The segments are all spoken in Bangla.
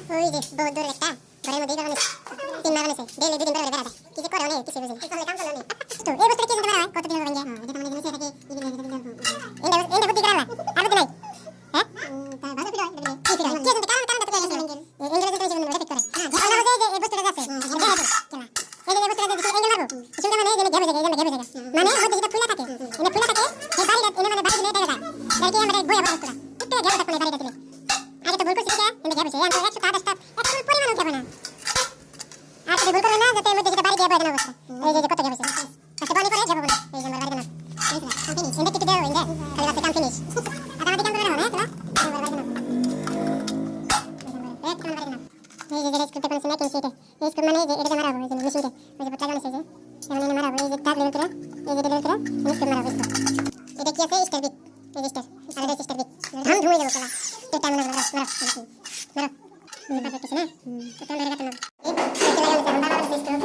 ওই যে বহুত দূর একটা ঘরের মধ্যেই বানানো তিন মাস বানাইছে ডেলি দুদিন করে বেড়াতে কি যে করে অনেক কিছু বুঝেন তাহলে কাম করলো নি তো এই বছর কি যেতে পারে কত দিন হবে ভাঙ্গা এটা মানে জিনিস থাকে এন্ডা বুদ্ধি করালা আর বুদ্ধি নাই হ্যাঁ তা ভালো ফিল হয় কি ফিল হয় কি যেতে কারণ তো কইছে এন্ডা যেতে জীবন রেফেক্ট করে হ্যাঁ ভালো হবে যে এই বস্তুটা আছে কেলা এই যে বস্তুটা যদি এঙ্গেল মারবো কিছুটা মানে যে গেবে জায়গা গেবে জায়গা মানে হয়তো যেটা ফুলা থাকে এনে ফুলা থাকে সেই বাড়িটা এনে মানে বাড়ি নিয়ে যায় দেখি আমরা বইয়া বস্তুটা একটু গেবে থাকে বাড়িটা দিলে আগে তো ভুল করছিস কি এনে গেবে যায় আমরা 100 100 এত পরিমাণ যাবে না আর যদি ভুল করে না যাতে মধ্যে যেটা বাড়ি গিয়ে বইয়া না এই যে কত গেবে আচ্ছা বলি করে যাবো বলে এই যে আমার বাড়ি না ফিনিশ এনে টিকে দাও ইন্দা খালি বাকি কাম ফিনিশ আর আমাদের কাম করে না তোরা আমার বাড়ি না এক কাম করে না এই যে স্কুল থেকে শুনে কিনছি এটা এই স্কুল মানে যে এটা মারা হবে এই মেশিনটা ওই যে পটলা আছে যে এমন এনে মারা হবে এই যে তার লেগে এই যে লেগে এই স্কুল মারা হবে এটা কি আছে স্টার বিট এই যে স্টার আর এটা স্টার বিট ধান ধুয়ে যাবে কলা এটা মানে মারা মারা মারা কিছু না এটা লেগে গেল এই এটা লাগে আমরা মারা শেষ করব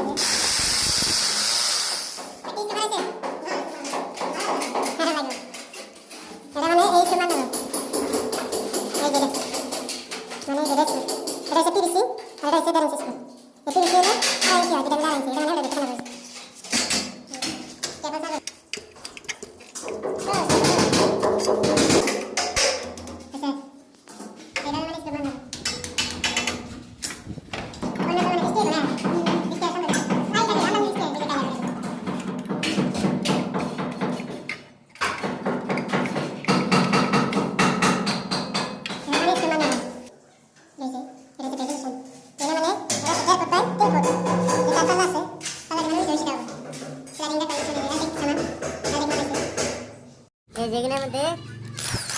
যেগুলোর মধ্যে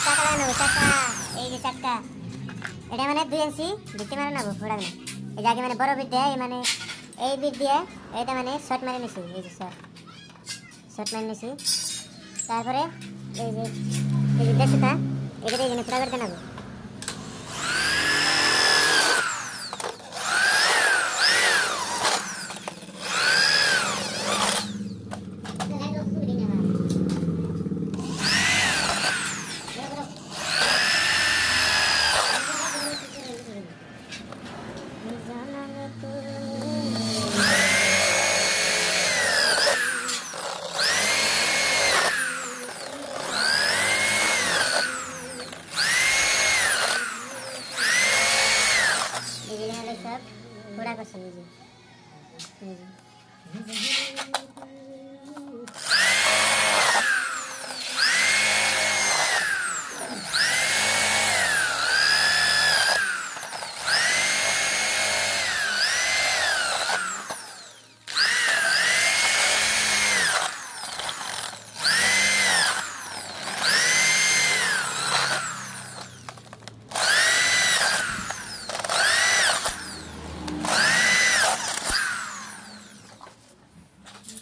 চাকা লাগানো চাকা এই যে চাকা এটা মানে 2 ইঞ্চি ভিত্তি মারা নেবো ফোড়া না এই যে আগে মানে বড় বিট দেয় মানে এই বিট দিয়ে এটা মানে শর্ট মারে নিছি এই যে শর্ট মারে নিছি তারপরে এই যে দেশটা এটা এই যে ফোড়া করতে নেবো सब थोड़ा कर समझिए